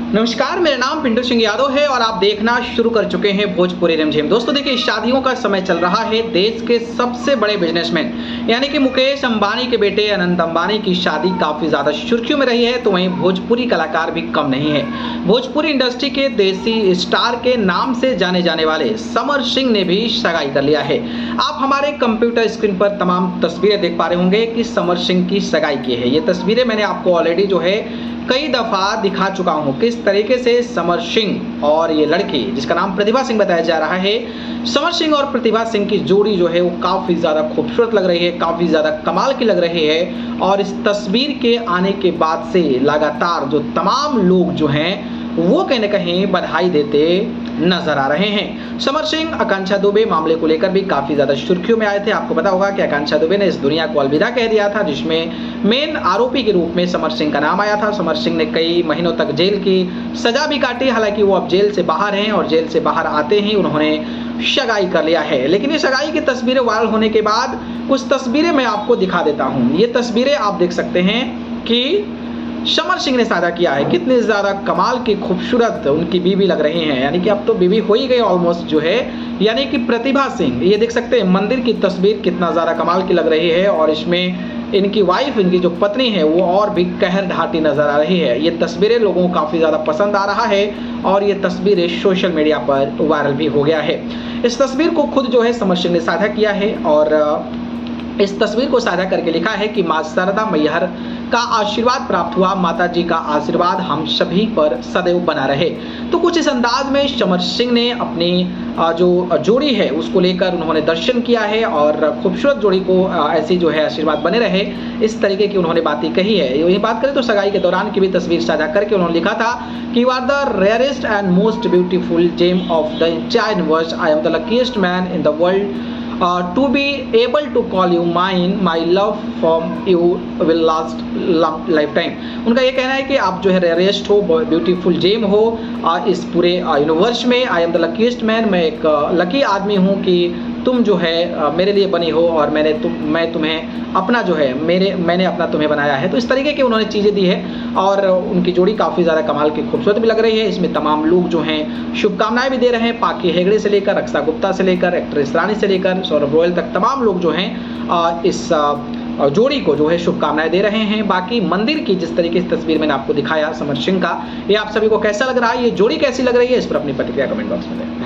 नमस्कार, मेरा नाम पिंटू सिंह यादव है और आप देखना शुरू कर चुके हैं भोजपुरी रिमझिम। दोस्तों देखिए, शादियों का समय चल रहा है। देश के सबसे बड़े बिजनेसमैन यानी कि मुकेश अंबानी के बेटे अनंत अंबानी की शादी काफी ज्यादा सुर्खियों में रही है, तो वहीं भोजपुरी कलाकार भी कम नहीं है। भोजपुरी इंडस्ट्री के देसी स्टार के नाम से जाने जाने वाले समर सिंह ने भी सगाई कर लिया है। आप हमारे कंप्यूटर स्क्रीन पर तमाम तस्वीरें देख पा रहे होंगे कि समर सिंह की सगाई की है। ये तस्वीरें मैंने आपको ऑलरेडी जो है कई दफा दिखा चुका हूं, किस तरीके से समर सिंह और ये लड़की जिसका नाम प्रतिभा सिंह बताया जा रहा है, समर सिंह और प्रतिभा सिंह की जोड़ी जो है वो काफी ज्यादा खूबसूरत लग रही है, काफी ज्यादा कमाल की लग रही है। और इस तस्वीर के आने के बाद से लगातार जो तमाम लोग जो हैं वो कहीं ना कहीं बधाई देते नजर आ रहे हैं। समर सिंह आकांक्षा दुबे मामले को लेकर भी काफी ज्यादा सुर्खियों में आए थे। आपको पता होगा कि आकांक्षा दुबे ने इस दुनिया को अलविदा कह दिया था, जिसमें मेन आरोपी के रूप में समर सिंह का नाम आया था। समर सिंह ने कई महीनों तक जेल की सजा भी काटी, हालांकि वो अब जेल से बाहर हैं और जेल से बाहर आते ही उन्होंने सगाई कर लिया है। लेकिन ये सगाई की तस्वीरें वायरल होने के बाद कुछ तस्वीरें मैं आपको दिखा देता हूँ। ये तस्वीरें आप देख सकते हैं कि समर सिंह ने साझा किया है। कितनी ज्यादा कमाल की खूबसूरत उनकी बीवी लग रही हैं, यानी कि अब तो बीवी हो ही गई ऑलमोस्ट जो है, यानी कि प्रतिभा सिंह। ये देख सकते हैं मंदिर की तस्वीर कितना ज्यादा कमाल की लग रही है और इसमें इनकी वाइफ, इनकी जो पत्नी है वो और भी कहर ढाटी नजर आ रही है। ये तस्वीरें लोगों को काफी ज्यादा पसंद आ रहा है और ये तस्वीरें सोशल मीडिया पर वायरल भी हो गया है। इस तस्वीर को खुद जो है समर सिंह ने साझा किया है और इस तस्वीर को साझा करके लिखा है कि मां शारदा मैहर का आशीर्वाद प्राप्त हुआ, माता जी का आशीर्वाद हम सभी पर सदैव बना रहे। तो कुछ इस अंदाज में समर सिंह ने अपनी जो जोड़ी है उसको लेकर उन्होंने दर्शन किया है और खूबसूरत जोड़ी को ऐसी जो है आशीर्वाद बने रहे, इस तरीके की उन्होंने बातें कही है। वही बात करें तो सगाई के दौरान की भी तस्वीर साझा करके उन्होंने लिखा था कि you are the rarest and most beautiful gem of the entire universe, I am the luckiest man in the world to be able to call you mine, my love from you will last lifetime। उनका ये कहना है कि आप जो है rarest हो, beautiful GeM हो इस पूरे यूनिवर्स में। आई एम द लकीएस्ट मैन, मैं एक लकी आदमी हूँ कि तुम जो है मेरे लिए बनी हो और मैं तुम्हें अपना जो है मैंने अपना तुम्हें बनाया है। तो इस तरीके की उन्होंने चीज़ें दी है और उनकी जोड़ी काफ़ी ज़्यादा कमाल की खूबसूरत भी लग रही है। इसमें तमाम लोग जो हैं शुभकामनाएं भी दे रहे हैं। पाकी हेगड़े से लेकर रक्षा गुप्ता से लेकर एक्ट्रेस रानी से लेकर सौरभ गोयल तक तमाम लोग जो हैं इस जोड़ी को जो है शुभकामनाएं दे रहे हैं। बाकी मंदिर की जिस तरीके से तस्वीर मैंने आपको दिखाया समर सिंह का, ये आप सभी को कैसा लग रहा है, ये जोड़ी कैसी लग रही है, इस पर अपनी प्रतिक्रिया कमेंट बॉक्स में दें।